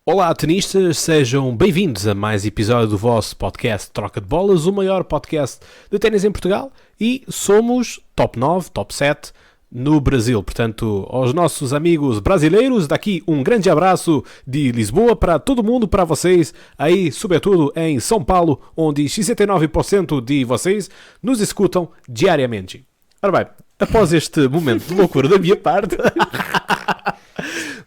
Olá, tenistas, sejam bem-vindos a mais episódio do vosso podcast Troca de Bolas, o maior podcast de ténis em Portugal, e somos top 9, top 7 no Brasil. Portanto, aos nossos amigos brasileiros, daqui um grande abraço de Lisboa para todo mundo, para vocês aí, sobretudo em São Paulo, onde 69% de vocês nos escutam diariamente. Ora bem, após este momento de loucura da minha parte...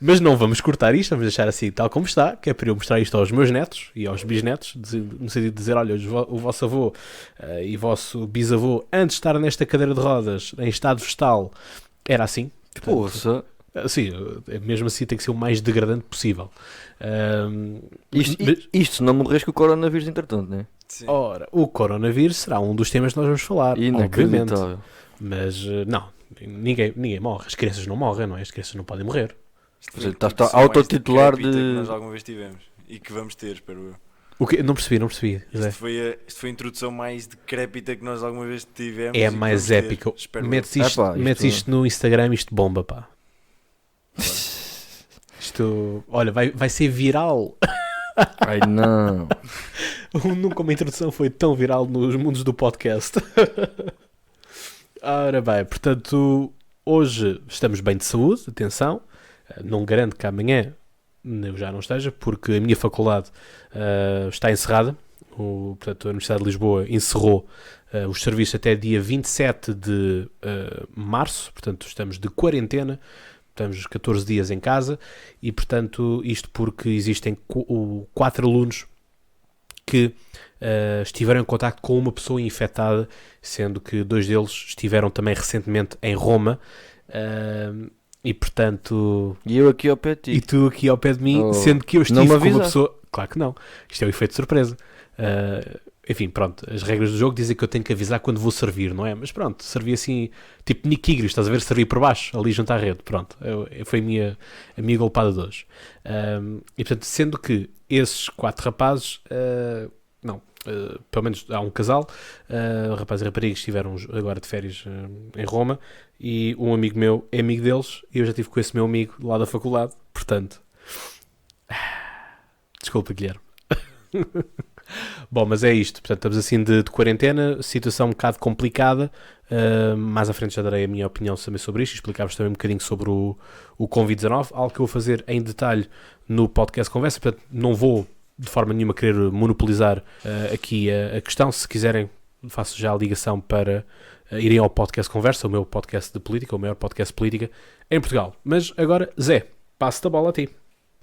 Mas não vamos cortar isto, vamos deixar assim tal como está, que é para eu mostrar isto aos meus netos e aos bisnetos, no sentido de dizer, olha, o vosso avô e vosso bisavô, antes de estar nesta cadeira de rodas, em estado vegetal, era assim. Poxa. Sim, mesmo assim tem que ser o mais degradante possível. Isto se não morres com o coronavírus entretanto, não é? Sim. Ora, o coronavírus será um dos temas que nós vamos falar, obviamente. Mas não, ninguém morre. As crianças não morrem, não é? As crianças não podem morrer. Está a autotitular de... que nós alguma vez tivemos e que vamos ter, espero eu. O quê? Não percebi. Isto foi a introdução mais decrépita que nós alguma vez tivemos. É a mais épica. Metes isto no Instagram, isto bomba, pá. Isto, olha, vai ser viral. Ai não. Nunca uma introdução foi tão viral nos mundos do podcast. Ora bem, portanto, hoje estamos bem de saúde, atenção. Não garanto que amanhã eu já não esteja, porque a minha faculdade está encerrada. Portanto, a Universidade de Lisboa encerrou os serviços até dia 27 de março. Portanto, estamos de quarentena, estamos 14 dias em casa. E, portanto, isto porque existem 4 alunos que estiveram em contacto com uma pessoa infectada, sendo que 2 deles estiveram também recentemente em Roma. E portanto... E eu aqui ao pé de ti. E tu aqui ao pé de mim, sendo que eu estive com uma pessoa... Claro que não. Isto é um efeito de surpresa. Enfim, pronto. As regras do jogo dizem que eu tenho que avisar quando vou servir, não é? Mas pronto, servi assim... Tipo Nick Kyrgios, estás a ver? Servir por baixo, ali junto à rede. Pronto. Foi a minha golpada de hoje. E portanto, sendo que esses 4 rapazes... pelo menos há um casal, rapaz e rapariga, que estiveram agora de férias em Roma, e um amigo meu é amigo deles, e eu já estive com esse meu amigo lá da faculdade, portanto, desculpa, Guilherme. Bom, mas é isto, portanto, estamos assim de quarentena, situação um bocado complicada. Mais à frente já darei a minha opinião também sobre isto, explicar-vos também um bocadinho sobre o Covid-19, algo que eu vou fazer em detalhe no podcast Conversa. Portanto, não vou de forma nenhuma querer monopolizar aqui a questão. Se quiserem, faço já a ligação para irem ao podcast Conversa, o meu podcast de política, o maior podcast de política em Portugal. Mas agora, Zé, passo-te a bola a ti.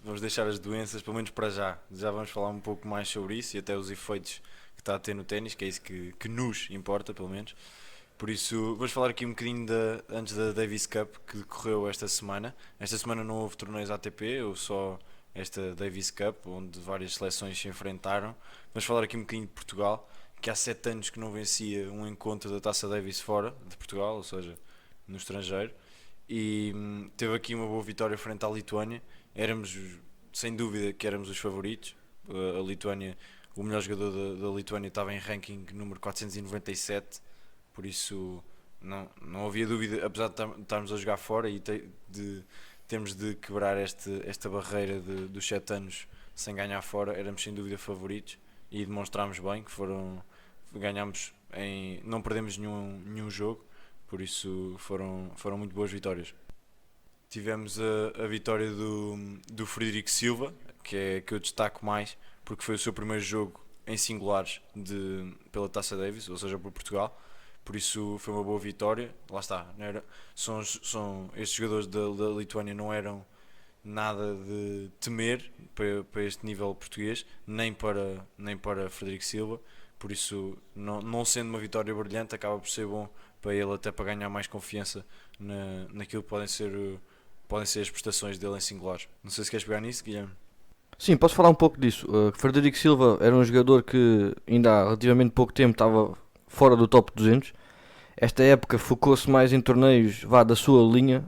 Vamos deixar as doenças, pelo menos para já. Já vamos falar um pouco mais sobre isso e até os efeitos que está a ter no ténis, que é isso que nos importa, pelo menos. Por isso, vamos falar aqui um bocadinho antes da Davis Cup, que decorreu esta semana. Esta semana não houve torneios ATP, ou só esta Davis Cup, onde várias seleções se enfrentaram. Vamos falar aqui um bocadinho de Portugal, que há 7 anos que não vencia um encontro da Taça Davis fora de Portugal, ou seja, no estrangeiro. E teve aqui uma boa vitória frente à Lituânia. Éramos, sem dúvida, que éramos os favoritos. A Lituânia, o melhor jogador da Lituânia estava em ranking número 497, por isso não havia dúvida, apesar de estarmos a jogar fora e temos de quebrar esta barreira dos 7 anos sem ganhar fora, éramos sem dúvida favoritos e demonstrámos bem que ganhámos não perdemos nenhum jogo, por isso foram muito boas vitórias. Tivemos a vitória do Frederico Silva, que eu destaco mais, porque foi o seu primeiro jogo em singulares pela Taça Davis, ou seja, por Portugal. Por isso foi uma boa vitória. Lá está, estes jogadores da Lituânia não eram nada de temer para este nível português, nem para Frederico Silva. Por isso, não sendo uma vitória brilhante, acaba por ser bom para ele, até para ganhar mais confiança naquilo que podem ser as prestações dele em singulares. Não sei se queres pegar nisso, Guilherme. Sim, posso falar um pouco disso. Frederico Silva era um jogador que ainda há relativamente pouco tempo estava fora do top 200. Esta época focou-se mais em torneios da sua linha,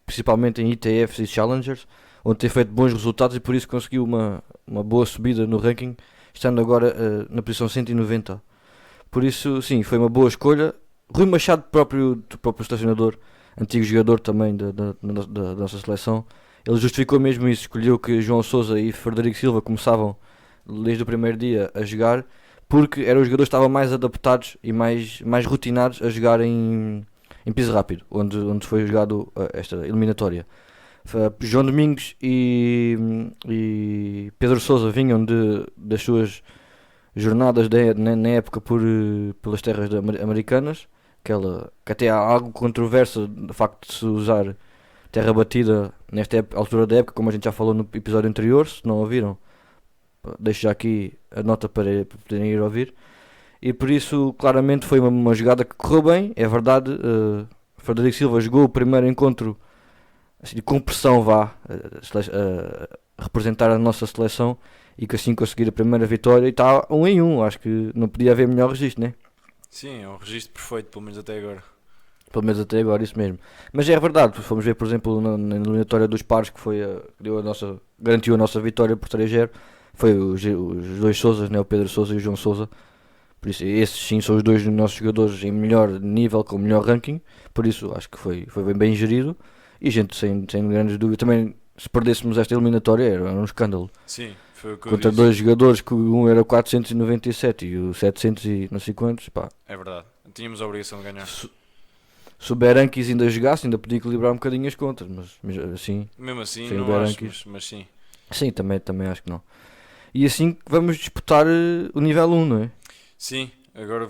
principalmente em ITFs e Challengers, onde tem feito bons resultados e por isso conseguiu uma boa subida no ranking, estando agora na posição 190. Por isso, sim, foi uma boa escolha. Rui Machado, próprio estacionador, antigo jogador também da nossa seleção, Ele justificou mesmo isso, escolheu que João Sousa e Frederico Silva começavam desde o primeiro dia a jogar, porque eram os jogadores que estavam mais adaptados e mais rotinados a jogar em piso rápido, onde foi jogado esta eliminatória. João Domingos e Pedro Sousa vinham das suas jornadas na época pelas terras americanas, que até há algo controverso do facto de se usar terra batida nesta altura da época, como a gente já falou no episódio anterior. Se não ouviram, deixo já aqui a nota para poderem ir ouvir. E por isso, claramente, foi uma jogada que correu bem. É verdade, Frederico Silva jogou o primeiro encontro assim, com pressão, a representar a nossa seleção, e que assim conseguir a primeira vitória, e está 1-1. Acho que não podia haver melhor registro, né? Sim, é um registro perfeito, pelo menos até agora. Pelo menos até agora, isso mesmo. Mas é verdade, fomos ver, por exemplo, na eliminatória dos pares, que foi que garantiu a nossa vitória por 3-0, foi os dois Sousas, né? O Pedro Sousa e o João Sousa. Por isso, esses sim são os dois nossos jogadores em melhor nível, com melhor ranking. Por isso, acho que foi bem gerido. E gente, sem grandes dúvidas, também se perdêssemos esta eliminatória era um escândalo. Sim, foi o que eu Contra disse. dois jogadores, que um era 497 e o 700 e não sei quantos, pá. É verdade, tínhamos a obrigação de ganhar. Se o Berankis ainda jogasse, ainda podia equilibrar um bocadinho as contas, mas assim, Mesmo assim, sem o não acho, Berankis. mas sim. Sim, também acho que não. E assim vamos disputar o nível 1, não é? Sim, agora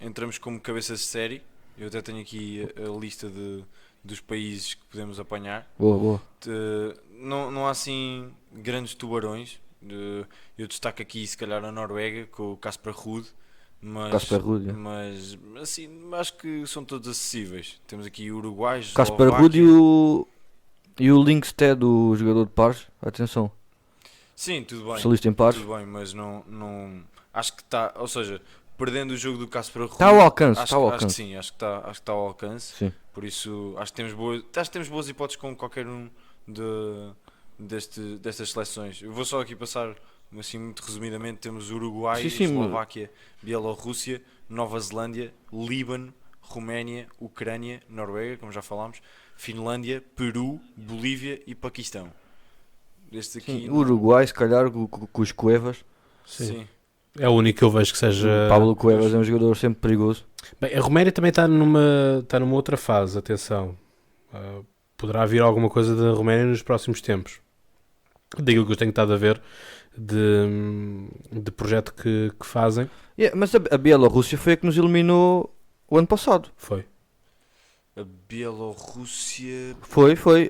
entramos como cabeça de série. Eu até tenho aqui a lista dos países que podemos apanhar. Boa. Não há assim grandes tubarões. Eu destaco aqui se calhar a Noruega com o Casper Ruud, Casper Ruud, é. mas assim, acho que são todos acessíveis. Temos aqui o Uruguai, Casper Ruud e o Linkstead, o jogador de pares. Atenção, Sim, tudo bem. especialista em pares. Tudo bem, mas não acho que está, ou seja, perdendo o jogo do Casper Ruud, Está ao alcance, acho, está ao acho que alcance. sim, acho que está ao alcance. Sim. Por isso acho que temos boas hipóteses com qualquer um destas seleções. Eu vou só aqui passar assim muito resumidamente. Temos Uruguai, Sim, Eslováquia, Bielorrússia, Nova Zelândia, Líbano, Roménia, Ucrânia, Noruega, como já falámos, Finlândia, Peru, Bolívia e Paquistão. Este aqui Sim, o Uruguai, se calhar, com os Cuevas. sim. É o único que eu vejo que seja. O Pablo Cuevas é um jogador sempre perigoso. Bem, a Roméria também está numa outra fase, atenção. Poderá vir alguma coisa da Roméria nos próximos tempos. Daquilo que eu tenho estado a ver de projeto que fazem. Mas a Bielorrússia foi a que nos eliminou o ano passado. Foi. A Bielorrússia. Foi. Pois.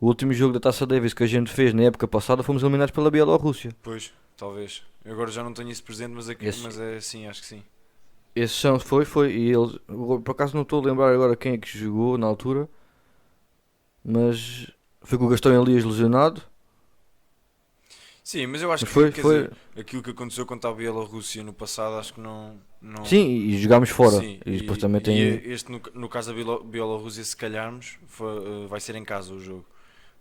O último jogo da Taça Davis que a gente fez na época passada, fomos eliminados pela Bielorrússia. Pois, talvez. Eu agora já não tenho isso presente, mas é sim, acho que sim. Esse chão foi. E eles, por acaso não estou a lembrar agora quem é que jogou na altura, mas foi com o Gastão Elias lesionado. Sim, mas eu acho Mas que quer foi. dizer, aquilo que aconteceu contra a Bielorrússia no passado, acho que não... Sim, e jogámos fora. Sim, E depois também tem. este no caso da Bielorrússia, se calharmos, vai ser em casa o jogo.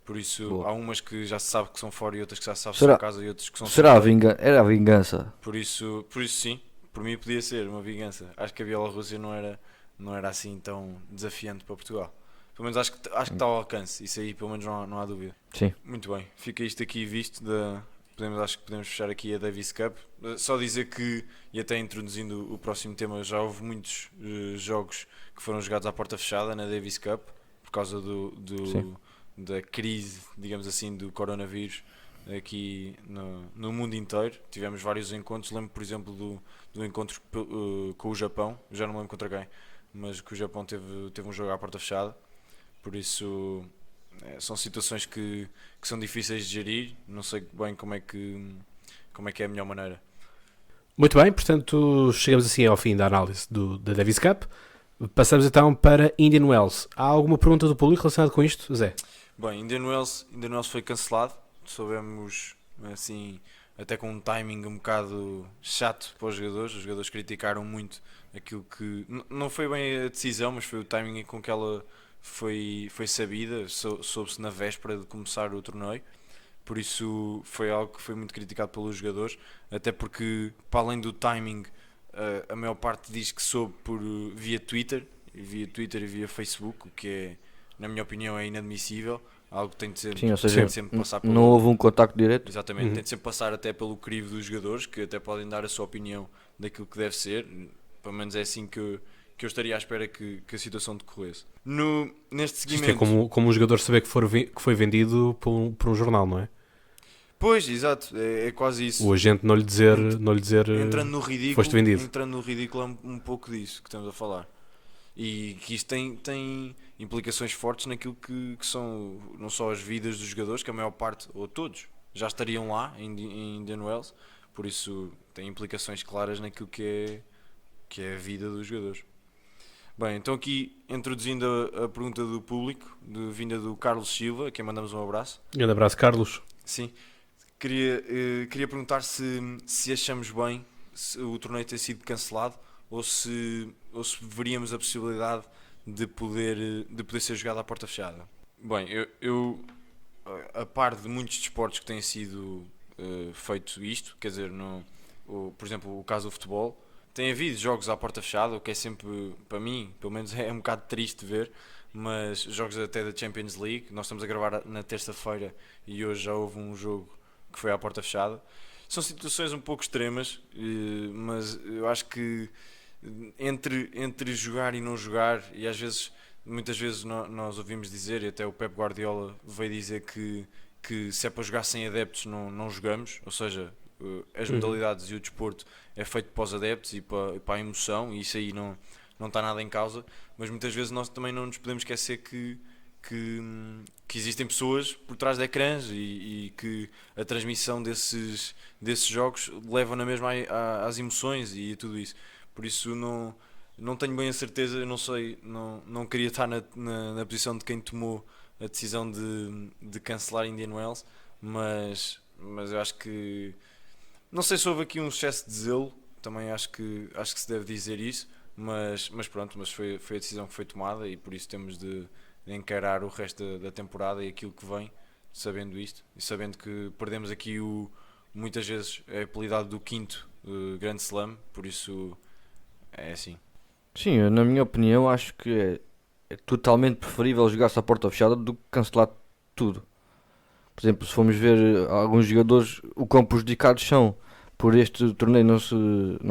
Por isso, Boa. há umas que já se sabe que são fora e outras que já se sabe que Será- são em casa e outras que são Será fora. era a vingança? Por isso sim, por mim podia ser uma vingança. Acho que a Bielorrússia não era assim tão desafiante para Portugal. Pelo menos acho que está ao alcance, isso aí pelo menos não há dúvida. Sim. Muito bem, fica isto aqui visto. Acho que podemos fechar aqui a Davis Cup. Só dizer que, e até introduzindo o próximo tema, já houve muitos jogos que foram jogados à porta fechada na Davis Cup por causa da crise, digamos assim, do coronavírus aqui no mundo inteiro. Tivemos vários encontros. Lembro, por exemplo, do encontro com o Japão. Eu já não lembro contra quem, mas que o Japão teve um jogo à porta fechada. Por isso são situações que são difíceis de gerir. Não sei bem como é que é a melhor maneira. Muito bem, portanto, chegamos assim ao fim da análise da Davis Cup. Passamos então para Indian Wells. Há alguma pergunta do público relacionada com isto, Zé? Bem, Indian Wells foi cancelado. Soubemos assim, até com um timing um bocado chato para os jogadores. Os jogadores criticaram muito aquilo que não foi bem a decisão, mas foi o timing com que ela foi sabida. Soube-se na véspera de começar o torneio. Por isso foi algo que foi muito criticado pelos jogadores, até porque, para além do timing, a maior parte diz que soube via Twitter e via Facebook, o que é na minha opinião, é inadmissível. Algo que tem de ser, Sim, ou seja, tem de sempre passar pelo... não houve um contacto direto. Exatamente, tem de sempre passar até pelo crivo dos jogadores, que até podem dar a sua opinião daquilo que deve ser. Pelo menos é assim que eu estaria à espera que a situação decorresse. Neste Isto seguimento... é como um jogador saber que foi vendido por um jornal, não é? Pois, exato, é quase isso. O agente não lhe dizer Entrando no ridículo, foste vendido. entrando no ridículo é um pouco disso que estamos a falar. E que isto tem implicações fortes naquilo que são não só as vidas dos jogadores, que a maior parte, ou todos, já estariam lá em Indian Wells, por isso tem implicações claras naquilo que é a vida dos jogadores. Bem, então aqui introduzindo a pergunta do público, vinda do Carlos Silva, a quem mandamos um abraço. Grande abraço, Carlos. Sim, queria perguntar se achamos bem se o torneio ter sido cancelado ou se veríamos a possibilidade de poder ser jogado à porta fechada. Bem, eu a par de muitos desportos que têm sido feito isto, quer dizer, por exemplo, o caso do futebol, tem havido jogos à porta fechada, o que é sempre, para mim, pelo menos é um bocado triste de ver, mas jogos até da Champions League, nós estamos a gravar na terça-feira e hoje já houve um jogo que foi à porta fechada. São situações um pouco extremas, mas eu acho que entre jogar e não jogar, e muitas vezes nós ouvimos dizer, e até o Pep Guardiola veio dizer que se é para jogar sem adeptos não jogamos, ou seja, as modalidades e o desporto é feito para os adeptos e para a emoção, e isso aí não está nada em causa, mas muitas vezes nós também não nos podemos esquecer que existem pessoas por trás de ecrãs e que a transmissão desses jogos leva na mesma às emoções e a tudo isso. Por isso não tenho bem a certeza, eu não sei, não queria estar na posição de quem tomou a decisão de cancelar Indian Wells, mas eu acho que não sei se houve aqui um excesso de zelo, também acho que se deve dizer isso, mas pronto, mas foi a decisão que foi tomada e por isso temos de encarar o resto da temporada e aquilo que vem, sabendo isto e sabendo que perdemos aqui muitas vezes é apelidado do quinto Grand Slam, por isso é assim. Sim, eu, na minha opinião, acho que é totalmente preferível jogar-se à porta fechada do que cancelar tudo. Por exemplo, se formos ver alguns jogadores, o quão prejudicados são por este torneio não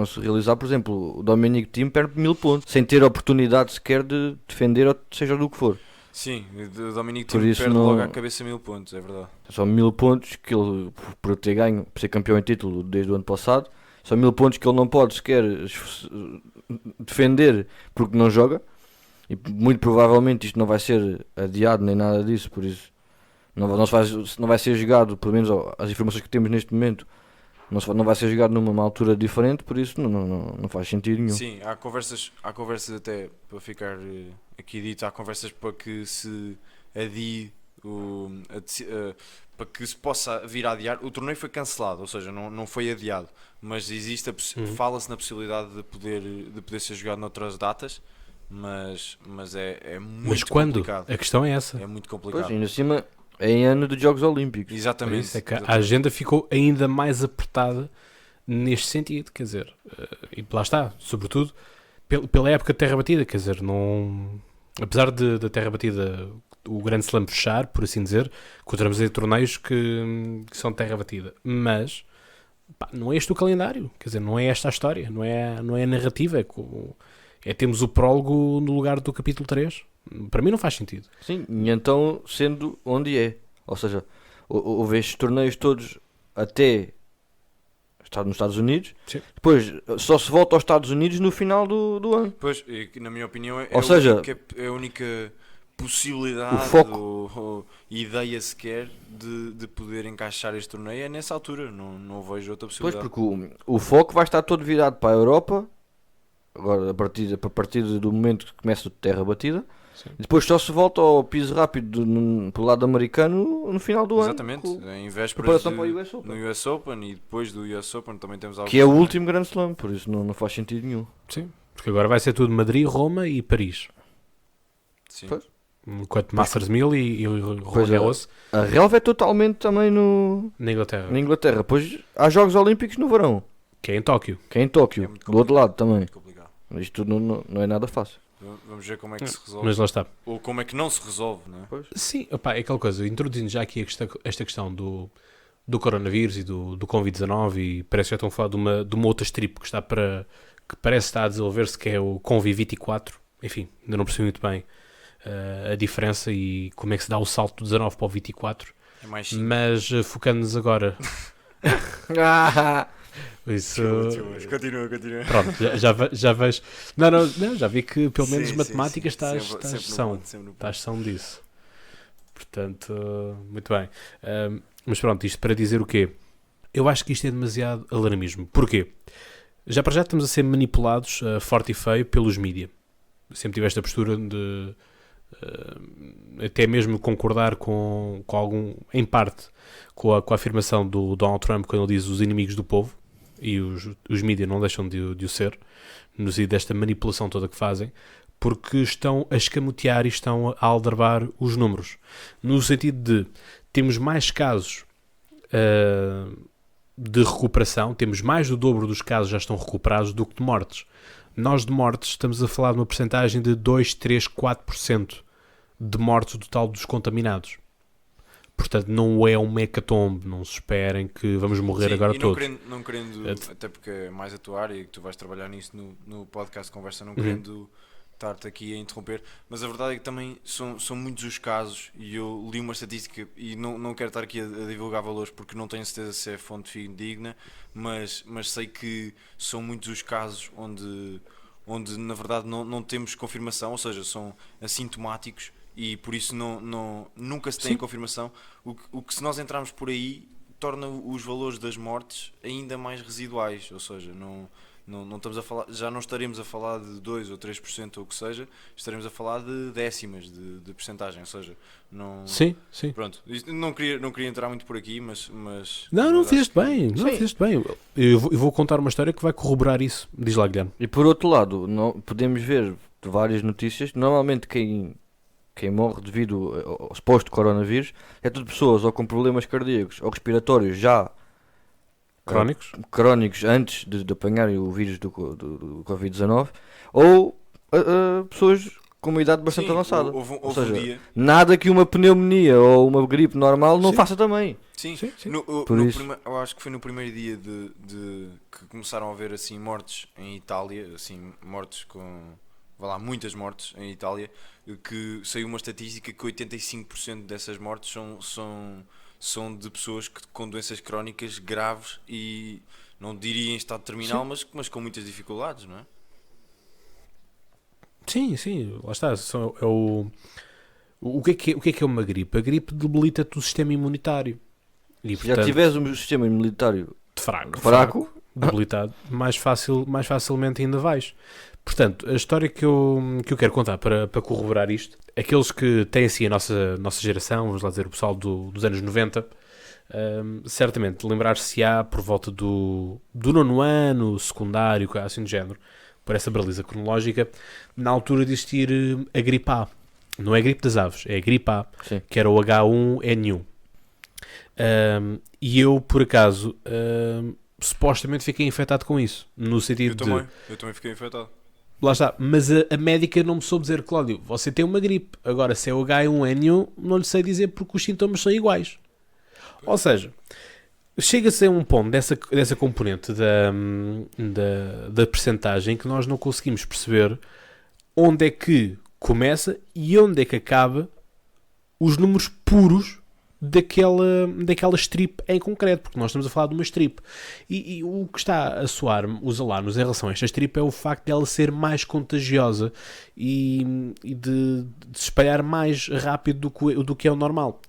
se realizar. Por exemplo, o Dominic Thiem perde 1000 pontos, sem ter oportunidade sequer de defender, ou seja do que for. Sim, o Dominic Thiem perde logo à cabeça 1000 pontos, é verdade. São 1000 pontos que ele, por ter ganho, por ser campeão em título desde o ano passado, são 1000 pontos que ele não pode sequer defender porque não joga. E muito provavelmente isto não vai ser adiado nem nada disso, por isso não vai ser jogado, pelo menos as informações que temos neste momento, não vai ser jogado numa altura diferente, por isso não faz sentido nenhum. Sim, há conversas até, para ficar aqui dito, há conversas para que se adie, para que se possa vir a adiar. O torneio foi cancelado, ou seja, não foi adiado, mas fala-se na possibilidade de poder ser jogado noutras datas, mas é muito mas quando? complicado. A questão é essa. É muito complicado. Pois, ainda acima é em ano dos Jogos Olímpicos. Exatamente. Isso é que a agenda ficou ainda mais apertada neste sentido, quer dizer, e lá está, sobretudo pela época de terra batida, quer dizer, apesar da terra batida, o Grande Slam fechar, por assim dizer, encontramos aí torneios que são de terra batida, mas não é este o calendário, quer dizer, não é esta a história, não é a narrativa, temos o prólogo no lugar do capítulo 3. Para mim não faz sentido. Sim, e então sendo onde é, ou seja, houve estes torneios todos até estar nos Estados Unidos. Sim. Depois só se volta aos Estados Unidos no final do ano. Pois, na minha opinião é a única possibilidade ou ideia sequer de poder encaixar este torneio é nessa altura, não vejo outra possibilidade. Pois, porque o foco vai estar todo virado para a Europa, agora a partir do momento que começa a terra batida. Sim. Depois só se volta ao piso rápido pelo lado americano no final do Exatamente. ano. Exatamente, em vésperas para o US Open. No US Open e depois do US Open também temos algo que é o último Grand Slam, por isso não faz sentido nenhum. Sim, porque agora vai ser tudo Madrid, Roma e Paris. Sim. Pois. Enquanto Masters 1000 e Roland Garros. A relva é totalmente também na Inglaterra. Pois há Jogos Olímpicos no verão. Que é em Tóquio. Do outro lado também. Complicado. Isto não é nada fácil. Vamos ver como é que se resolve. Mas lá está. Ou como é que não se resolve, não é? Pois. Sim, opá, é aquela coisa, introduzindo já aqui esta questão do coronavírus e do Covid-19, e parece que já estão a falar de uma outra strip que parece estar a desenvolver-se, que é o Convi24. Enfim, ainda não percebi muito bem a diferença e como é que se dá o salto do 19 para o 24. É mais simples. Mas focando-nos agora. Isso, Continua. pronto, já vejo. Não, já vi que pelo menos Sim, matemática sim. estás Sempre no são. ponto, sempre no ponto. Estás são disso. Portanto, muito bem. Mas pronto, isto para dizer o quê? Eu acho que isto é demasiado alarmismo. Porquê? Já para já estamos a ser manipulados forte e feio pelos mídia. Sempre tive esta postura de até mesmo concordar com algum, em parte, com a afirmação do Donald Trump quando ele diz os inimigos do povo, e os mídia não deixam de o ser, no sentido desta manipulação toda que fazem, porque estão a escamotear e estão a aldrabar os números. No sentido de temos mais casos de recuperação, temos mais do dobro dos casos já estão recuperados do que de mortes. Nós de mortes estamos a falar de uma percentagem de 2, 3, 4% de mortes do total dos contaminados. Portanto, não é um hecatombe, não se esperem que vamos morrer Sim, agora e todos. não querendo, até porque é mais a tua área e que tu vais trabalhar nisso no podcast Conversa, não Uhum. querendo estar-te aqui a interromper, mas a verdade é que também são muitos os casos, e eu li uma estatística e não quero estar aqui a divulgar valores porque não tenho certeza se é fonte fidedigna, mas sei que são muitos os casos onde na verdade não temos confirmação, ou seja, são assintomáticos e por isso nunca se tem Sim. confirmação, o que se nós entrarmos por aí torna os valores das mortes ainda mais residuais, ou seja, não estamos a falar, já não estaremos a falar de 2 ou 3% ou o que seja, estaremos a falar de décimas de percentagem, ou seja, não... Sim, sim. Pronto, isto não queria entrar muito por aqui, mas Não mas fizeste acho que- bem, não Sim. fizeste bem. Eu vou contar uma história que vai corroborar isso. Diz lá, Guilherme. E por outro lado, podemos ver várias notícias. Normalmente quem morre devido ao suposto coronavírus é tudo pessoas ou com problemas cardíacos ou respiratórios já Crónicos? crónicos antes de apanharem o vírus do Covid-19 ou pessoas com uma idade bastante Sim, avançada. houve Ou um seja, dia. nada que uma pneumonia ou uma gripe normal não Sim. faça também. Sim, Sim, sim. Por isso. eu acho que foi no primeiro dia de que começaram a haver assim mortes em Itália, assim mortes vá lá, muitas mortes em Itália, que saiu uma estatística que 85% dessas mortes são de pessoas com doenças crónicas graves e não diria em estado terminal, mas com muitas dificuldades, não é? Sim, lá está. O que é que é uma gripe? A gripe debilita-te o sistema imunitário. E, Se já tiveres um sistema imunitário fraco, debilitado, mais facilmente ainda vais. Portanto, a história que eu quero contar para corroborar isto, aqueles que têm assim a nossa geração, vamos lá dizer, o pessoal dos anos 90, certamente lembrar-se-á por volta do nono ano, secundário, assim do género, por essa baliza cronológica, na altura de existir a gripe A. Não é a gripe das aves, é a gripe A, sim. que era o H1N1. E eu, por acaso, supostamente fiquei infectado com isso, no sentido Eu também fiquei infectado. Lá está, mas a médica não me soube dizer, Cláudio, você tem uma gripe. Agora, se é o H1N1, não lhe sei dizer porque os sintomas são iguais. Ou seja, chega-se a um ponto dessa componente da percentagem que nós não conseguimos perceber onde é que começa e onde é que acaba os números puros daquela strip em concreto, porque nós estamos a falar de uma strip. E o que está a soar os alarmes em relação a esta strip é o facto de ela ser mais contagiosa e de se espalhar mais rápido do que é o normal.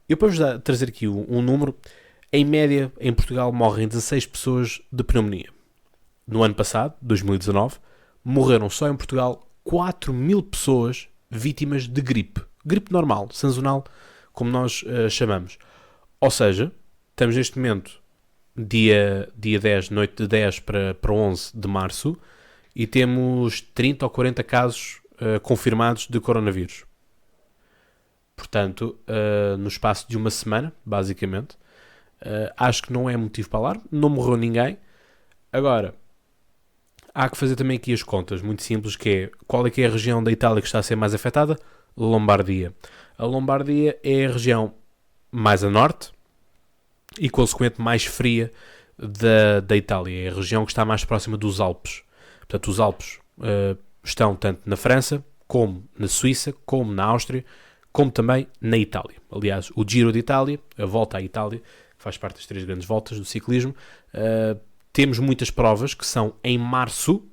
Eu para vos trazer aqui um número, em média, em Portugal morrem 16 pessoas de pneumonia. No ano passado, 2019, morreram só em Portugal 4.000 pessoas vítimas de gripe. Gripe normal, sazonal, como nós chamamos. Ou seja, estamos neste momento, dia 10, noite de 10 para 11 de março, e temos 30 ou 40 casos confirmados de coronavírus. Portanto, no espaço de uma semana, basicamente, acho que não é motivo para alarme, não morreu ninguém. Agora, há que fazer também aqui as contas, muito simples, que é, qual é que é a região da Itália que está a ser mais afetada? Lombardia. A Lombardia é a região mais a norte e, consequentemente, mais fria da Itália. É a região que está mais próxima dos Alpes. Portanto, os Alpes estão tanto na França, como na Suíça, como na Áustria, como também na Itália. Aliás, o Giro de Itália, a volta à Itália, que faz parte das 3 grandes voltas do ciclismo, temos muitas provas que são em março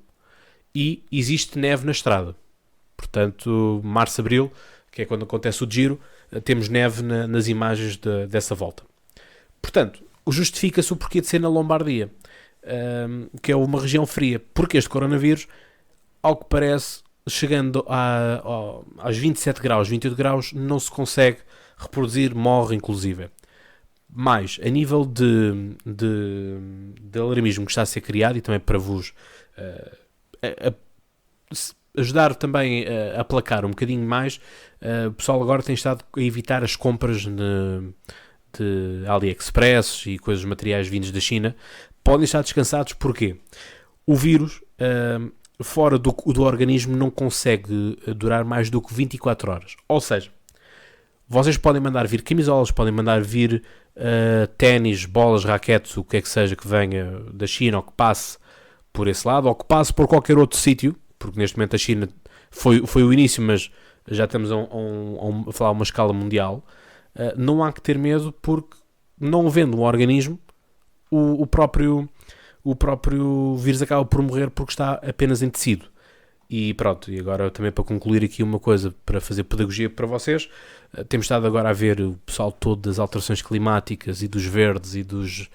e existe neve na estrada. Portanto, março, abril, que é quando acontece o Giro, temos neve nas imagens dessa volta. Portanto, justifica-se o porquê de ser na Lombardia, que é uma região fria, porque este coronavírus, ao que parece, chegando aos 27 graus, 28 graus, não se consegue reproduzir, morre inclusive. Mas, a nível de alarmismo que está a ser criado, e também para vos ajudar também a placar um bocadinho mais, o pessoal agora tem estado a evitar as compras de AliExpress e coisas, materiais vindos da China. Podem estar descansados, porquê? O vírus, fora do organismo, não consegue durar mais do que 24 horas. Ou seja, vocês podem mandar vir camisolas, podem mandar vir ténis, bolas, raquetes, o que é que seja que venha da China ou que passe por esse lado, ou que passe por qualquer outro sítio, porque neste momento a China foi o início, mas já estamos a falar uma escala mundial. Não há que ter medo, porque não havendo um organismo, o próprio vírus acaba por morrer porque está apenas em tecido. E pronto, e agora também para concluir aqui uma coisa, para fazer pedagogia para vocês, temos estado agora a ver o pessoal todo das alterações climáticas e dos verdes e dos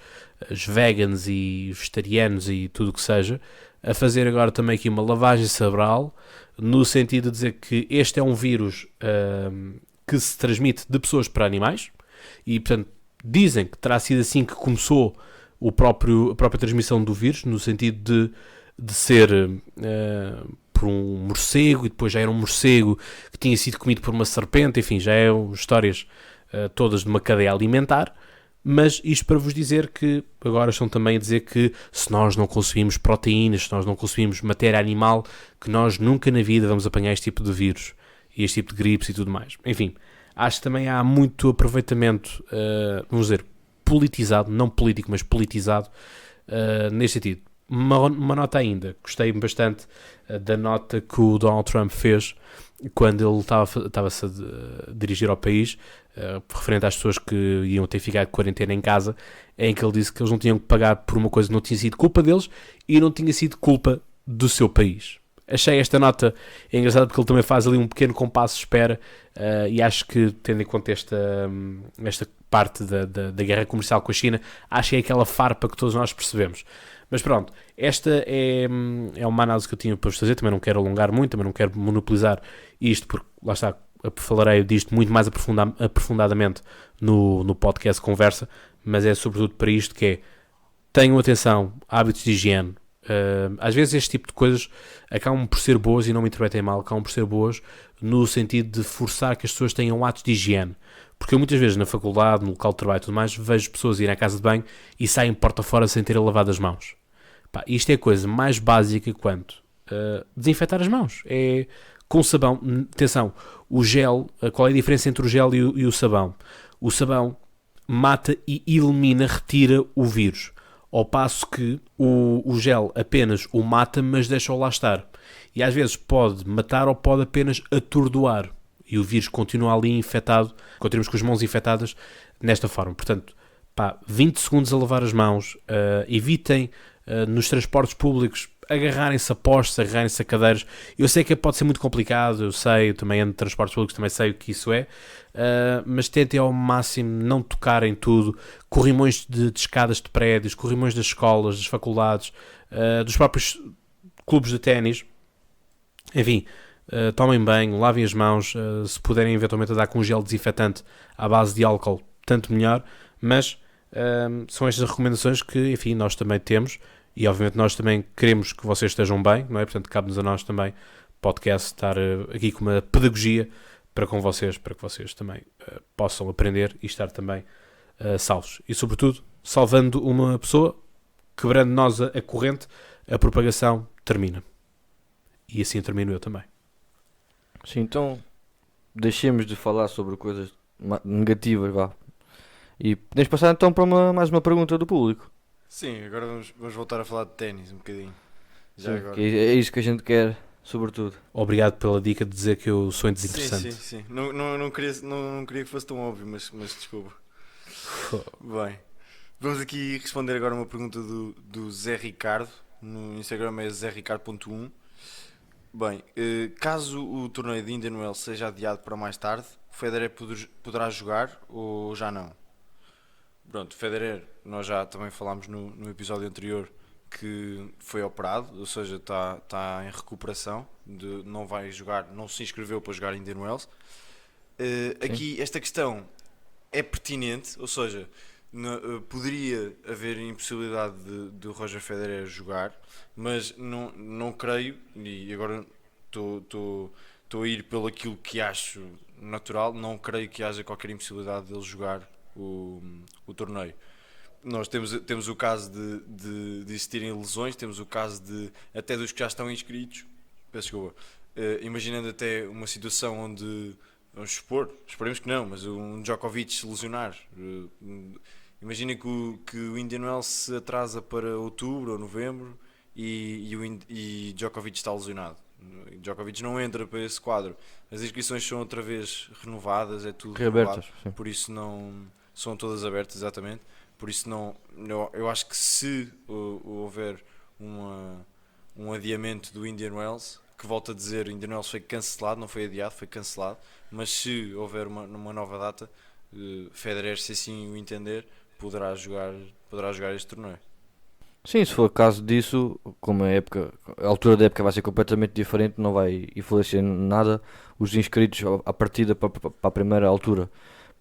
vegans e vegetarianos e tudo o que seja, a fazer agora também aqui uma lavagem cerebral, no sentido de dizer que este é um vírus que se transmite de pessoas para animais, e portanto dizem que terá sido assim que começou a própria transmissão do vírus, no sentido de ser por um morcego, e depois já era um morcego que tinha sido comido por uma serpente, enfim, já é histórias todas de uma cadeia alimentar. Mas isto para vos dizer que agora estão também a dizer que se nós não consumimos proteínas, se nós não consumimos matéria animal, que nós nunca na vida vamos apanhar este tipo de vírus e este tipo de gripes e tudo mais. Enfim, acho que também há muito aproveitamento, vamos dizer, politizado, não político, mas politizado, neste sentido. Uma nota ainda, gostei bastante da nota que o Donald Trump fez quando ele estava-se a dirigir ao país, referente às pessoas que iam ter ficado de quarentena em casa, em que ele disse que eles não tinham que pagar por uma coisa que não tinha sido culpa deles e não tinha sido culpa do seu país. Achei esta nota engraçada porque ele também faz ali um pequeno compasso de espera, e acho que, tendo em conta esta parte da guerra comercial com a China, acho que é aquela farpa que todos nós percebemos. Mas pronto, esta é uma análise que eu tinha para vos fazer. Também não quero alongar muito, também não quero monopolizar isto, porque lá está, falarei disto muito mais aprofundadamente no podcast Conversa, mas é sobretudo para isto que é: tenham atenção, hábitos de higiene. Às vezes este tipo de coisas acabam por ser boas, e não me interpretem mal, acabam por ser boas no sentido de forçar que as pessoas tenham atos de higiene. Porque eu muitas vezes na faculdade, no local de trabalho e tudo mais, vejo pessoas irem à casa de banho e saem porta fora sem terem lavado as mãos. Pá, isto é a coisa mais básica quanto desinfetar as mãos. É com sabão. Atenção, o gel, qual é a diferença entre o gel e o sabão? O sabão mata e elimina, retira o vírus. Ao passo que o gel apenas o mata, mas deixa-o lá estar. E às vezes pode matar ou pode apenas atordoar. E o vírus continua ali infectado, continuamos com as mãos infectadas nesta forma. Portanto, 20 segundos a lavar as mãos, evitem nos transportes públicos agarrarem-se a postes, agarrarem-se a cadeiras. Eu sei que pode ser muito complicado, eu sei, eu também ando de transportes públicos, também sei o que isso é, mas tentem ao máximo não tocar em tudo. Corrimões de escadas de prédios, corrimões das escolas, das faculdades, dos próprios clubes de ténis, enfim. Tomem banho, lavem as mãos, se puderem eventualmente dar com um gel desinfetante à base de álcool, tanto melhor, mas são estas recomendações que, enfim, nós também temos, e obviamente nós também queremos que vocês estejam bem, não é? Portanto, cabe-nos a nós também, podcast, estar aqui com uma pedagogia para com vocês, para que vocês também possam aprender e estar também salvos, e sobretudo salvando uma pessoa, quebrando nós a corrente, a propagação termina. E assim termino eu também. Sim, então deixemos de falar sobre coisas negativas, vá. E podemos passar então para mais uma pergunta do público. Sim, agora vamos voltar a falar de ténis um bocadinho. Já Sim, agora. que é isso que a gente quer, sobretudo. Obrigado pela dica de dizer que eu sou desinteressante. Sim. Não queria que fosse tão óbvio, mas desculpa. Bem, vamos aqui responder agora uma pergunta do Zé Ricardo. No Instagram é zericardo.1. Bem, caso o torneio de Indian Wells seja adiado para mais tarde, Federer poderá jogar ou já não? Pronto, Federer, nós já também falámos no episódio anterior que foi operado, ou seja, está em recuperação, não vai jogar, não se inscreveu para jogar Indian Wells. Aqui esta questão é pertinente, ou seja, poderia haver impossibilidade de Roger Federer jogar, mas não creio, e agora estou a ir pelo aquilo que acho natural, não creio que haja qualquer impossibilidade dele jogar o torneio. Nós temos o caso de existirem lesões, temos o caso até dos que já estão inscritos, peço desculpa, imaginando até uma situação onde, vamos supor, esperemos que não, mas um Djokovic se lesionar. Imaginem que o Indian Wells se atrasa para outubro ou novembro e Djokovic está lesionado. Djokovic não entra para esse quadro. As inscrições são outra vez renovadas, é tudo Reabertas, renovado, por isso não são todas abertas, exatamente. Por isso eu acho que se houver um adiamento do Indian Wells, que volto a dizer, o Indian Wells foi cancelado, não foi adiado, foi cancelado, mas se houver uma nova data, Federer, se assim o entender, poderá jogar este torneio. Sim, se for caso disso, como a altura da época vai ser completamente diferente, não vai influenciar nada os inscritos à partida para a primeira altura.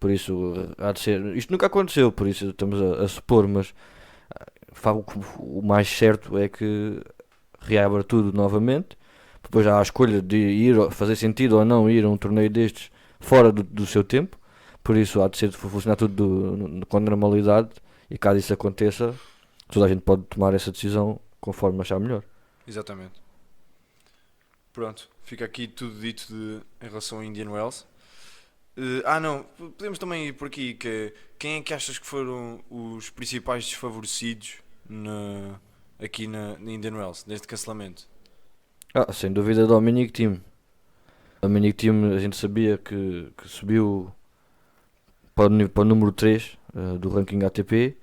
Por isso, há de ser. Isto nunca aconteceu, por isso estamos a supor, mas o mais certo é que reabra tudo novamente. Depois há a escolha de ir, fazer sentido ou não ir a um torneio destes fora do seu tempo. Por isso, há de ser funcionar tudo com normalidade. E caso isso aconteça, toda a gente pode tomar essa decisão conforme achar melhor. Exatamente. Pronto, fica aqui tudo dito em relação ao Indian Wells. Não, podemos também ir por aqui. Quem é que achas que foram os principais desfavorecidos aqui na Indian Wells, neste cancelamento? Sem dúvida, Dominic Thiem. Dominic Thiem, a gente sabia que subiu para o número 3 do ranking ATP.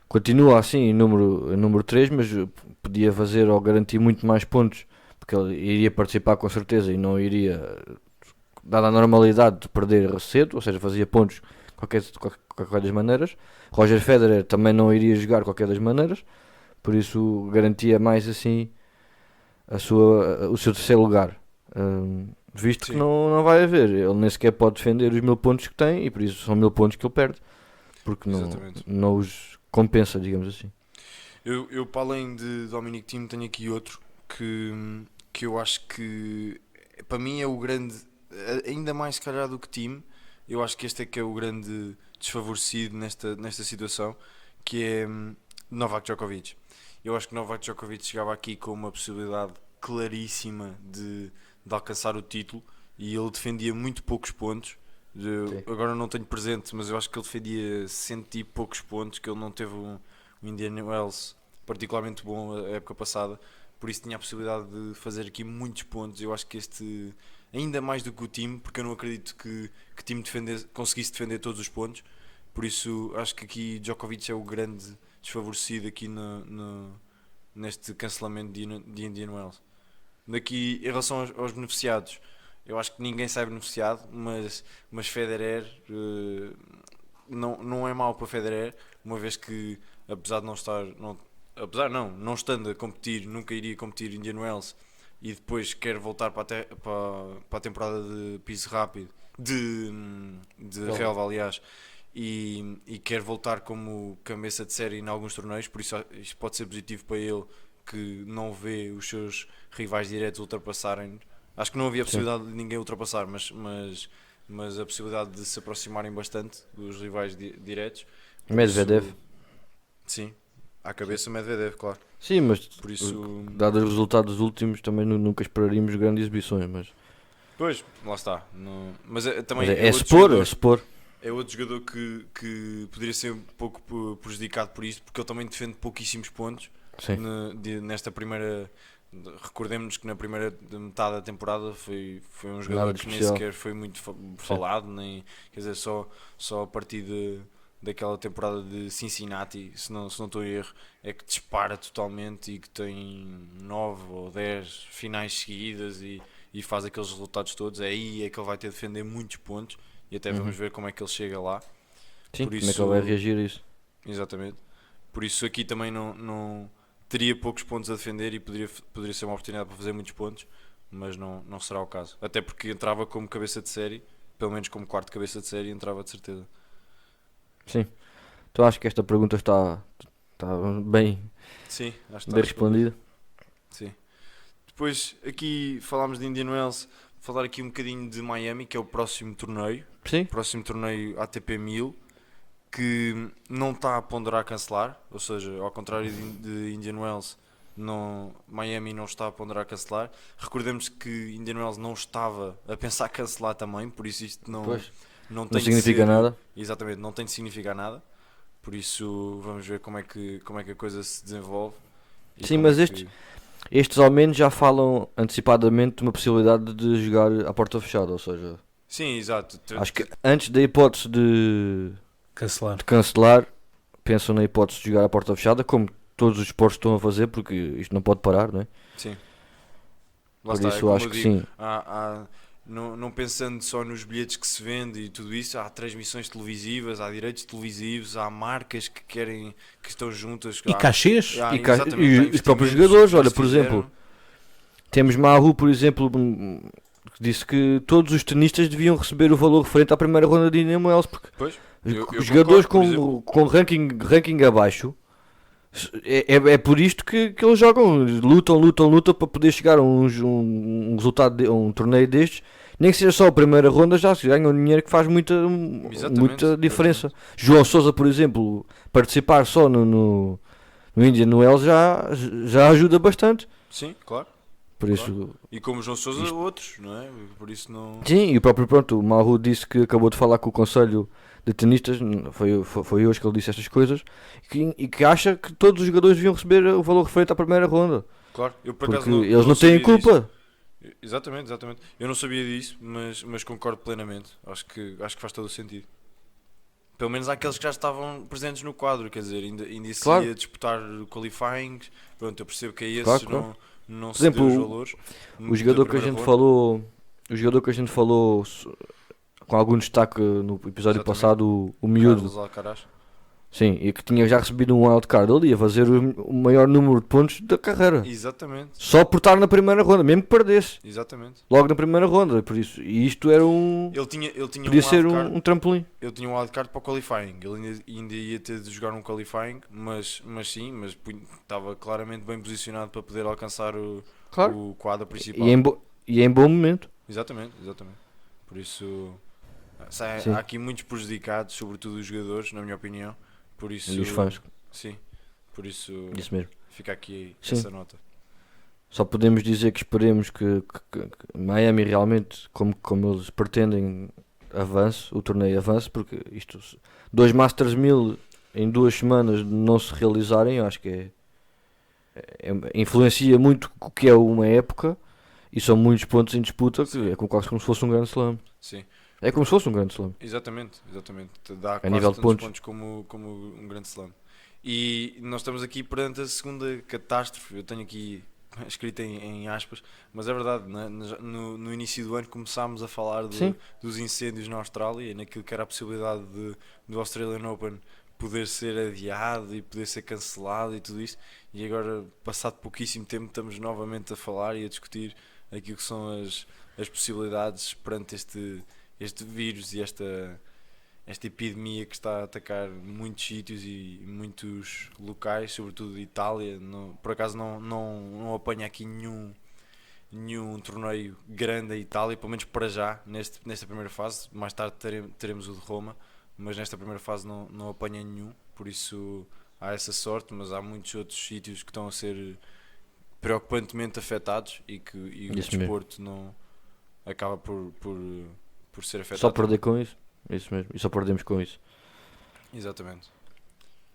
Continua assim em número 3, mas podia fazer ou garantir muito mais pontos, porque ele iria participar com certeza e não iria, dada a normalidade, de perder cedo, ou seja, fazia pontos de qualquer das maneiras. Roger Federer também não iria jogar de qualquer das maneiras, por isso garantia mais assim o seu terceiro lugar. Visto Sim. que não vai haver, ele nem sequer pode defender os 1000 pontos que tem e por isso são 1000 pontos que ele perde, porque não os compensa, digamos assim. Eu para além de Dominic Thiem, tenho aqui outro que eu acho que para mim é o grande, ainda mais se calhar do que Thiem. Eu acho que este é que é o grande desfavorecido nesta situação, que é Novak Djokovic. Eu acho que Novak Djokovic chegava aqui com uma possibilidade claríssima de alcançar o título e ele defendia muito poucos pontos. Agora não tenho presente, mas eu acho que ele defendia 100 e poucos pontos, que ele não teve um Indian Wells particularmente bom a época passada, por isso tinha a possibilidade de fazer aqui muitos pontos. Eu acho que este, ainda mais do que o time, porque eu não acredito que o time conseguisse defender todos os pontos, por isso acho que aqui Djokovic é o grande desfavorecido aqui neste cancelamento de Indian Wells. Daqui, em relação aos beneficiados, eu acho que ninguém sai beneficiado, mas Federer não é mau para Federer, uma vez que apesar de não estando a competir, nunca iria competir Indian Wells e depois quer voltar para a temporada de piso rápido de relva, aliás, e quer voltar como cabeça de série em alguns torneios, por isso isto pode ser positivo para ele, que não vê os seus rivais diretos ultrapassarem. Acho que não havia possibilidade de ninguém ultrapassar, mas a possibilidade de se aproximarem bastante dos rivais diretos. Medvedev. Sim, À cabeça, Medvedev, claro. Sim, mas Por isso, dados os resultados últimos, também nunca esperaríamos grandes exibições. Mas pois, lá está. Mas também mas é é outro expor, jogador. é expor. É outro jogador que poderia ser um pouco prejudicado por isto, porque ele também defende pouquíssimos pontos Sim. nesta primeira. Recordemos que na primeira metade da temporada foi um jogador Nada de que nem especial. sequer foi muito falado, nem, quer dizer, só a partir daquela temporada de Cincinnati, se não estou em erro, é que dispara totalmente e que tem 9 ou 10 finais seguidas e faz aqueles resultados todos. Aí é que ele vai ter de defender muitos pontos e até vamos ver como é que ele chega lá. Sim, Por como é que isso- ele vai reagir a isso? Exatamente. Por isso aqui também não teria poucos pontos a defender e poderia ser uma oportunidade para fazer muitos pontos, mas não será o caso. Até porque entrava como cabeça de série, pelo menos como quarto cabeça de série, entrava de certeza. Sim. Então acho que esta pergunta está bem, Sim, acho que está bem respondido. respondida. Sim. Depois aqui falámos de Indian Wells, falar aqui um bocadinho de Miami, que é o próximo torneio. Sim, Próximo torneio ATP 1000, que não está a ponderar cancelar, ou seja, ao contrário de Indian Wells, Miami não está a ponderar cancelar. Recordemos que Indian Wells não estava a pensar cancelar também, por isso isto pois. não Não tem de significa ser- nada. Exatamente, não tem de significar nada. Por isso vamos ver como é que a coisa se desenvolve. e Sim, como mas é que- estes ao menos já falam antecipadamente de uma possibilidade de jogar à porta fechada. Ou seja, Sim, exato. acho que antes da hipótese Cancelar. de cancelar, pensam na hipótese de jogar à porta fechada, como todos os esportes estão a fazer, porque isto não pode parar, não é? Sim. Lá Por está, é isso como acho eu que digo, sim. não pensando só nos bilhetes que se vendem e tudo isso, há transmissões televisivas, há direitos televisivos, há marcas que estão juntas. E cachês? há- E exatamente, há os próprios investimentos jogadores, que olha, eles por fizeram. exemplo, temos Mahu, por exemplo, que disse que todos os tenistas deviam receber o valor referente à primeira ronda de Indian Wells, porque Pois, os eu jogadores concordo, por exemplo. com ranking abaixo é por isto que eles jogam, lutam para poder chegar a um resultado, a um torneio destes. Nem que seja só a primeira ronda, já se ganha um dinheiro que faz muita Exatamente, diferença. João Sousa, por exemplo, participar só no Indian Wells já ajuda bastante. Sim, claro. Por isso, E como João Sousa, Isto- outros, não é? Por isso não. sim, e o próprio, pronto, o Mauro disse que acabou de falar com o Conselho de Tenistas, foi hoje que ele disse estas coisas, e que acha que todos os jogadores deviam receber o valor referente à primeira ronda, Claro, eu por porque acaso não. eles não têm sabia disso. culpa. Exatamente. Eu não sabia disso, mas concordo plenamente. Acho que faz todo o sentido. Pelo menos àqueles que já estavam presentes no quadro, quer dizer, ainda se Claro. ia disputar qualifying. Pronto, eu percebo que é esses, Claro, claro. não Por se deu exemplo, os valores. O jogador que a gente falou, com algum destaque no episódio Exatamente. passado, o miúdo, Carlos Alcaraz. sim, e que tinha já recebido um wildcard, ele ia fazer o maior número de pontos da carreira. Exatamente, Só por estar na primeira ronda, mesmo que perdesse, exatamente. logo na primeira ronda, por isso, e isto era Ele tinha podia um ser wildcard. um trampolim. Ele tinha um wildcard para o qualifying. Ele ainda ia ter de jogar um qualifying, mas estava claramente bem posicionado para poder alcançar o quadro principal. E em bom momento. Exatamente. Por isso, Sim. há aqui muitos prejudicados, sobretudo os jogadores, na minha opinião. Por isso, E os fãs, Sim, por isso isso mesmo. fica aqui Sim. essa nota. Só podemos dizer que esperemos que Miami realmente, como eles pretendem, avance, o torneio avance, porque isto, 2 Masters 1000 em 2 semanas não se realizarem, eu acho que influencia muito o que é uma época, e são muitos pontos em disputa, que é quase como se fosse um grande slam. Sim, É como se fosse um grande slam. exatamente. Dá quase nível de tantos pontos. como um grande slam. E nós estamos aqui perante a segunda catástrofe. Eu tenho aqui escrito em aspas, mas é verdade, né? No início do ano começámos a falar Sim. dos incêndios na Austrália e naquilo que era a possibilidade do Australian Open poder ser adiado e poder ser cancelado e tudo isso, e agora, passado pouquíssimo tempo, estamos novamente a falar e a discutir aquilo que são as possibilidades perante este vírus e esta epidemia que está a atacar muitos sítios e muitos locais, sobretudo de Itália. Por acaso não apanha aqui nenhum torneio grande a Itália, pelo menos para já, nesta primeira fase. Mais tarde teremos o de Roma, mas nesta primeira fase não apanha nenhum, por isso há essa sorte, mas há muitos outros sítios que estão a ser preocupantemente afetados e que o Isso mesmo. desporto não acaba por ser afetado. Só perder com isso. Isso mesmo. E só perdemos com isso. Exatamente.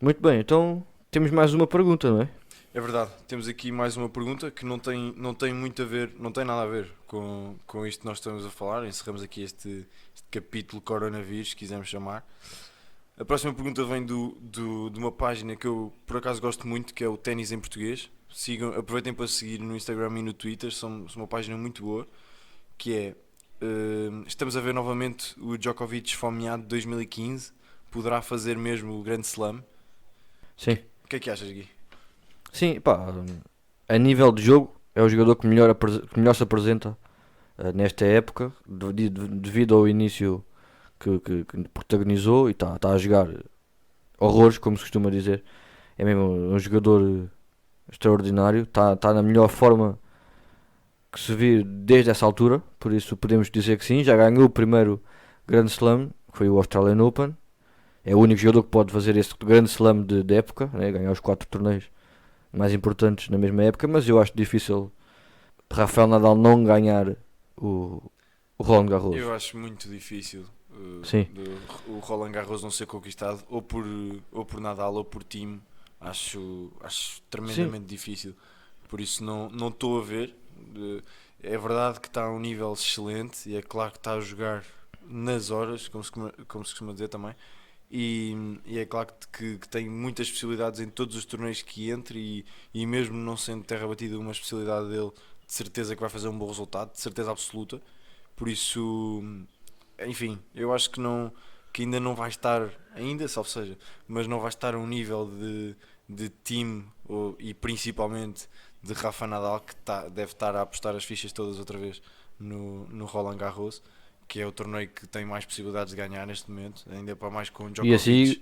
Muito bem, então temos mais uma pergunta, não é? É verdade, temos aqui mais uma pergunta que não tem muito a ver, não tem nada a ver com isto que nós estamos a falar. Encerramos aqui este capítulo coronavírus, se quisermos chamar. A próxima pergunta vem de uma página que eu por acaso gosto muito, que é o Ténis em Português. Aproveitem para seguir no Instagram e no Twitter, são uma página muito boa, que é estamos a ver novamente o Djokovic esfomeado de 2015, poderá fazer mesmo o Grand Slam. Sim. O que é que achas, Gui? Sim, pá, a nível de jogo é o jogador que melhor se apresenta nesta época, devido ao início que protagonizou e está a jogar horrores, como se costuma dizer. É mesmo um jogador extraordinário, está na melhor forma que se viu desde essa altura, por isso podemos dizer que sim, já ganhou o primeiro Grand Slam, que foi o Australian Open. É o único jogador que pode fazer esse Grand Slam de época, né? Ganhar os 4 torneios mais importantes na mesma época, mas eu acho difícil Rafael Nadal não ganhar o Roland Garros. Eu acho muito difícil Sim. o Roland Garros não ser conquistado ou por Nadal ou por time. Acho tremendamente difícil. Por isso não estou a ver. É verdade que está a um nível excelente e é claro que está a jogar nas horas, como se costuma dizer também. E é claro que tem muitas possibilidades em todos os torneios que entre e mesmo não sendo terra batida uma especialidade dele, de certeza que vai fazer um bom resultado, de certeza absoluta. Por isso, enfim, eu acho que ainda não vai estar, ainda, salvo seja, mas não vai estar a um nível de time e principalmente de Rafa Nadal, que deve estar a apostar as fichas todas outra vez no Roland Garros, que é o torneio que tem mais possibilidades de ganhar neste momento, ainda para mais com o Djokovic. E assim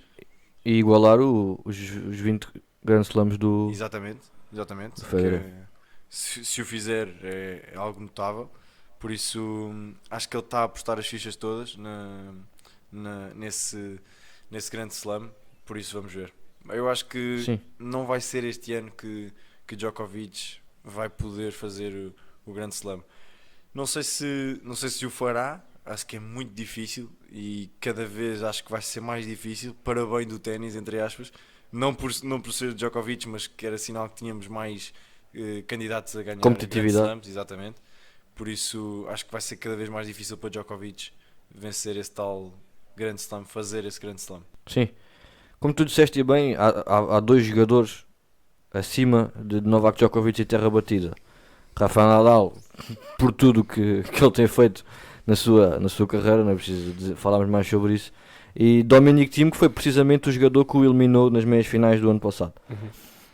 igualar os 20 Grand Slams do... Exatamente. Federer. Se o fizer é algo notável. Por isso acho que ele está a apostar as fichas todas nesse grande slam. Por isso vamos ver. Eu acho que Sim. não vai ser este ano que Djokovic vai poder fazer o grande slam. Não sei se o fará. Acho que é muito difícil e cada vez acho que vai ser mais difícil para bem do ténis, entre aspas. Não por ser Djokovic, mas que era sinal que tínhamos mais candidatos a ganhar competitividade. Grand Slams, exatamente. Por isso acho que vai ser cada vez mais difícil para Djokovic vencer esse tal Grand Slam, fazer esse Grand Slam. Sim. Como tu disseste bem, há dois jogadores acima de Novak Djokovic e terra batida. Rafael Nadal, por tudo que ele tem feito na sua carreira, não é preciso falarmos mais sobre isso. E Dominic Thiem, que foi precisamente o jogador que o eliminou nas meias finais do ano passado.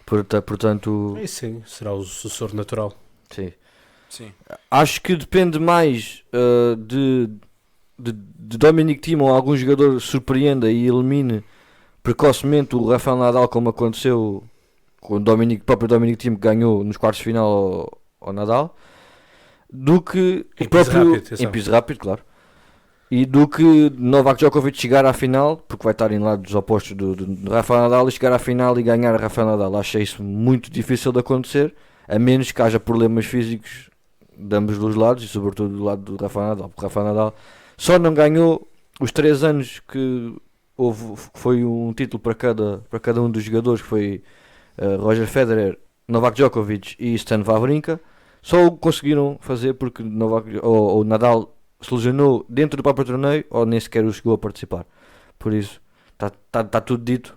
Portanto, E sim, será o sucessor natural. sim. Sim. Acho que depende mais de Dominic Thiem ou algum jogador surpreenda e elimine precocemente o Rafael Nadal, como aconteceu com o próprio Dominic Thiem, que ganhou nos quartos de final ao Nadal, do que em piso rápido, claro, e do que Novak Djokovic chegar à final, porque vai estar em lados opostos do Rafael Nadal, e chegar à final e ganhar a Rafael Nadal. Acho isso muito difícil de acontecer, a menos que haja problemas físicos de ambos os lados e sobretudo do lado do Rafael Nadal, porque Rafael Nadal só não ganhou os 3 anos que houve, foi um título para cada um dos jogadores, que foi Roger Federer, Novak Djokovic e Stan Wawrinka. Só o conseguiram fazer porque o Nadal se lesionou dentro do próprio torneio ou nem sequer chegou a participar. Por isso, está tudo dito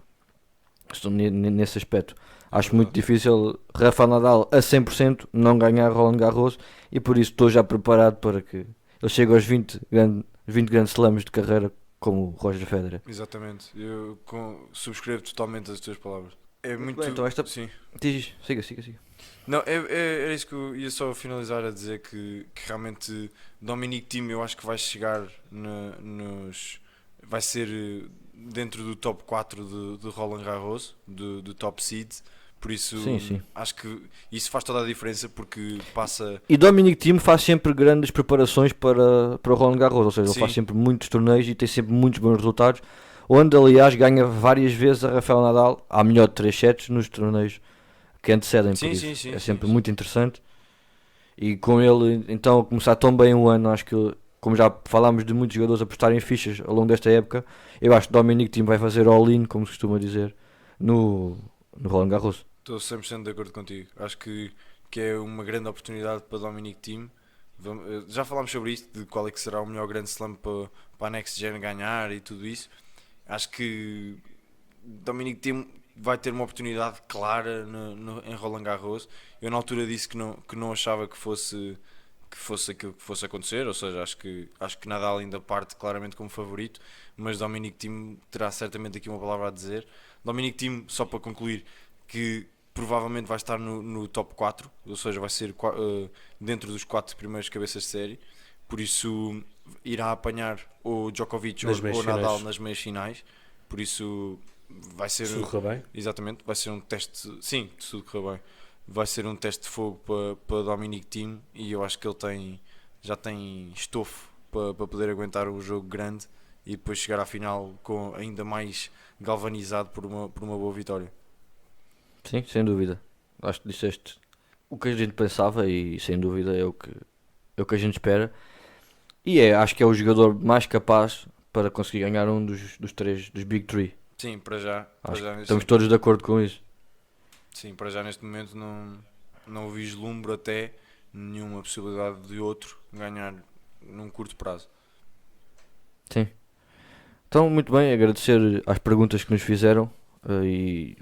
nesse aspecto. Acho muito difícil Rafael Nadal a 100% não ganhar Roland Garros e por isso estou já preparado para que ele chegue aos 20 grandes slams de carreira como o Roger Federer. Exatamente. Eu subscrevo totalmente as tuas palavras. É muito... bem, então Sim. Siga. Não, era isso que eu ia só finalizar a dizer, que realmente Dominic Thiem eu acho que vai chegar vai ser dentro do top 4 de Roland Garros, do top seed, por isso sim. Acho que isso faz toda a diferença porque passa... E Dominic Thiem faz sempre grandes preparações para o Roland Garros, ou seja, ele faz sempre muitos torneios e tem sempre muitos bons resultados. onde aliás ganha várias vezes a Rafael Nadal à melhor de 3 sets nos torneios que antecedem, por isso é sempre muito interessante. E com ele então a começar tão bem o ano, acho que, como já falámos de muitos jogadores apostarem fichas ao longo desta época, eu acho que Dominic Thiem vai fazer all-in, como se costuma dizer, no Roland Garros. Estou 100% de acordo contigo. Acho que é uma grande oportunidade para Dominic Thiem. Já falámos sobre isto, de qual é que será o melhor grande slam para a Next Gen ganhar e tudo isso. Acho que Dominic Thiem vai ter uma oportunidade clara em Roland Garros. Eu na altura disse que não achava que fosse aquilo que fosse acontecer, ou seja, acho que Nadal ainda parte claramente como favorito, mas Dominic Thiem terá certamente aqui uma palavra a dizer. Dominic Thiem, só para concluir, que provavelmente vai estar no top 4, ou seja, vai ser dentro dos 4 primeiros cabeças de série, por isso irá apanhar o Djokovic ou Nadal nas meias finais, por isso vai ser... Se tudo correr bem. Exatamente, vai ser um teste, sim, se tudo correr bem, vai ser um teste de fogo para Dominic Thiem, e eu acho que ele já tem estofo para poder aguentar o jogo grande e depois chegar à final com ainda mais galvanizado por uma boa vitória. Sim, sem dúvida. Acho que disseste o que a gente pensava e sem dúvida é o que a gente espera. E acho que é o jogador mais capaz para conseguir ganhar um dos três, dos Big Three. Sim, para já Estamos todos de acordo com isso. Sim, para já neste momento não vislumbro até nenhuma possibilidade de outro ganhar num curto prazo. Sim. Então, muito bem, agradecer às perguntas que nos fizeram e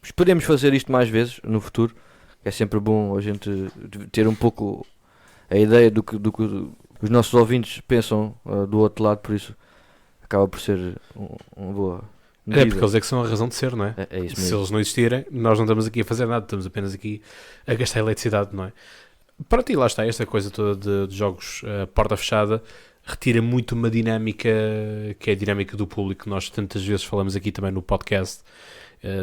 esperemos fazer isto mais vezes no futuro. É sempre bom a gente ter um pouco a ideia do que os nossos ouvintes pensam do outro lado, por isso acaba por ser uma boa medida. É porque eles é que são a razão de ser, não é? É isso mesmo. Se eles não existirem, nós não estamos aqui a fazer nada, estamos apenas aqui a gastar eletricidade, não é? Para ti, lá está, esta coisa toda de jogos porta fechada retira muito uma dinâmica que é a dinâmica do público, que nós tantas vezes falamos aqui também no podcast,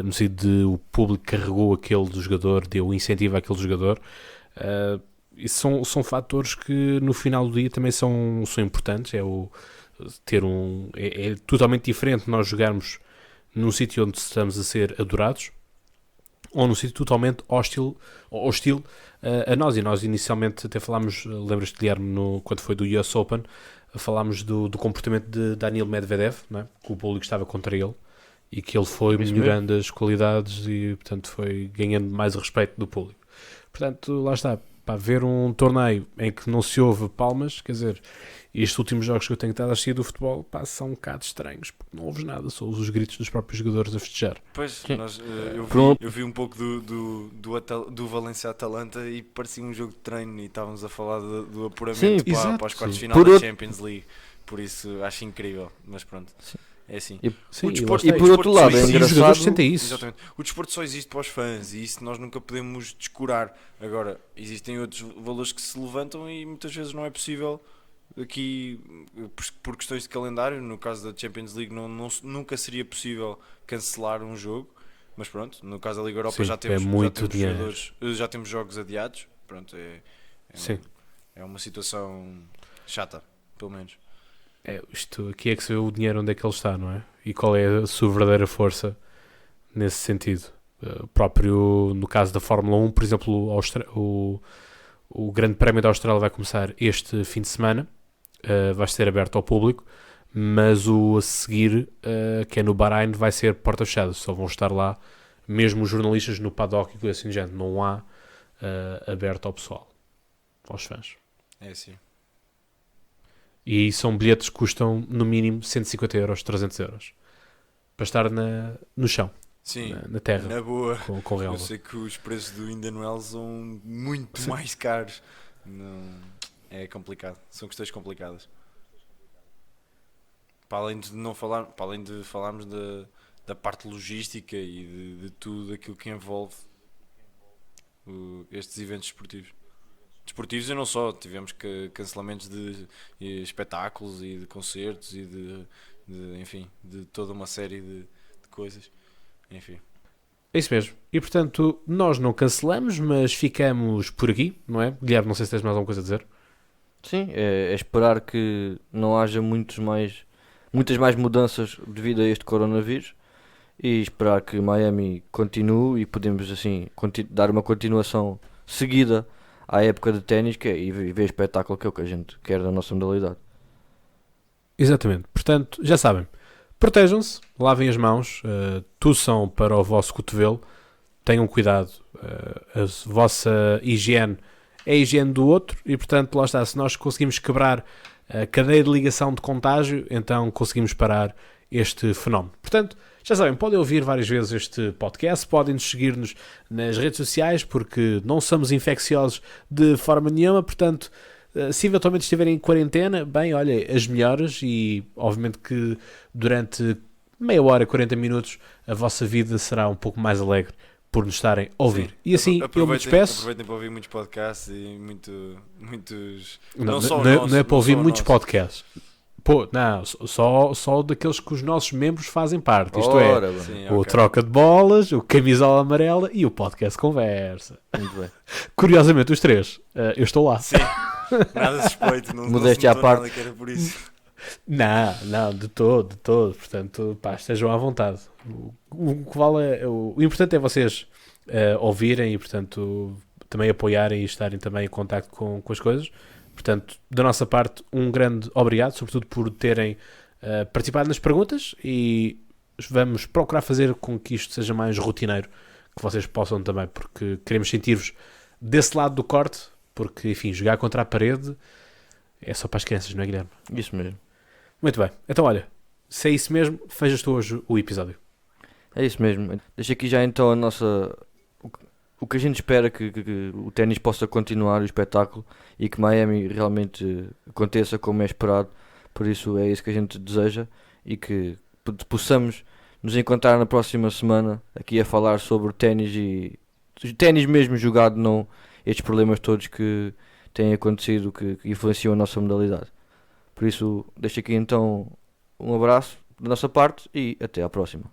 no sentido de o público carregou aquele do jogador, deu incentivo àquele jogador, e são fatores que no final do dia também são importantes. É totalmente diferente nós jogarmos num sítio onde estamos a ser adorados ou num sítio totalmente hostil a nós. E nós inicialmente até falámos, lembras-te, Guilherme, quando foi do US Open, falámos do comportamento de Daniil Medvedev, não é? Que o público estava contra ele e que ele foi melhorando as qualidades e, portanto, foi ganhando mais o respeito do público. Portanto, lá está, para ver um torneio em que não se ouve palmas, quer dizer, estes últimos jogos que eu tenho estado a assistir do futebol, são um bocado estranhos, porque não ouves nada, só os gritos dos próprios jogadores a festejar. Pois, eu vi um pouco do Valência-Atalanta e parecia um jogo de treino e estávamos a falar do apuramento para os quartos de final da Champions League, por isso acho incrível, mas pronto. Sim. É assim. E por outro lado, é engraçado. Isso. Exatamente. O desporto só existe para os fãs e isso nós nunca podemos descurar. Agora, existem outros valores que se levantam e muitas vezes não é possível aqui, por questões de calendário. No caso da Champions League nunca seria possível cancelar um jogo, mas pronto, no caso da Liga Europa já temos jogos adiados. Pronto, é uma situação chata, pelo menos. Isto aqui é que se vê o dinheiro onde é que ele está, não é? E qual é a sua verdadeira força nesse sentido. Próprio no caso da Fórmula 1, por exemplo, o Grande Prémio da Austrália vai começar este fim de semana, vai ser aberto ao público, mas o a seguir, que é no Bahrein, vai ser porta fechada, só vão estar lá mesmo os jornalistas no paddock e coisa assim, gente, não há aberto ao pessoal, aos fãs. É assim. E são bilhetes que custam no mínimo 150 euros, 300 euros para estar no chão. Sim, na terra, na boa. Com relva. Eu sei que os preços do Indian Wells são muito mais caros. Não, é complicado, são questões complicadas. Para além de falarmos da parte logística e de tudo aquilo que envolve estes eventos esportivos. Desportivos e não só, tivemos cancelamentos de espetáculos e de concertos e enfim, de toda uma série de coisas. Enfim. É isso mesmo. E portanto, nós não cancelamos, mas ficamos por aqui, não é? Guilherme, não sei se tens mais alguma coisa a dizer. Sim, é esperar que não haja muitos mais muitas mais mudanças devido a este coronavírus e esperar que Miami continue e podemos assim dar uma continuação seguida à época de ténis e ver espetáculo, que é o que a gente quer da nossa modalidade. Exatamente. Portanto, já sabem, protejam-se, lavem as mãos, tuçam para o vosso cotovelo, tenham cuidado, a vossa higiene é a higiene do outro e, portanto, lá está, se nós conseguimos quebrar a cadeia de ligação de contágio, então conseguimos parar este fenómeno. Portanto, já sabem, podem ouvir várias vezes este podcast, podem nos seguir-nos nas redes sociais, porque não somos infecciosos de forma nenhuma, portanto, se eventualmente estiverem em quarentena, bem, olha, as melhores e obviamente que durante meia hora, 40 minutos, a vossa vida será um pouco mais alegre por nos estarem a ouvir. Sim. E assim eu me despeço. Aproveitem para ouvir muitos podcasts e muitos... Não é para ouvir muitos podcasts. Pô, não, só daqueles que os nossos membros fazem parte. Isto Sim, o Troca de Bolas, o Camisola Amarela e o Podcast Conversa. Muito bem. Curiosamente, os três, eu estou lá. Sim, nada suspeito, não Modéstia à parte. nada que era por isso. Não, de todo. Portanto, pá, estejam à vontade. O que vale o importante é vocês ouvirem e, portanto, também apoiarem e estarem também em contacto com as coisas. Portanto, da nossa parte, um grande obrigado, sobretudo por terem participado nas perguntas e vamos procurar fazer com que isto seja mais rotineiro, que vocês possam também, porque queremos sentir-vos desse lado do corte, porque, enfim, jogar contra a parede é só para as crianças, não é, Guilherme? Isso mesmo. Muito bem. Então, olha, se é isso mesmo, fejas tu hoje o episódio. É isso mesmo. Deixa aqui já então a nossa... O que a gente espera que o ténis possa continuar o espetáculo e que Miami realmente aconteça como é esperado. Por isso é isso que a gente deseja e que possamos nos encontrar na próxima semana aqui a falar sobre ténis e ténis mesmo jogado, não estes problemas todos que têm acontecido que influenciam a nossa modalidade. Por isso deixo aqui então um abraço da nossa parte e até à próxima.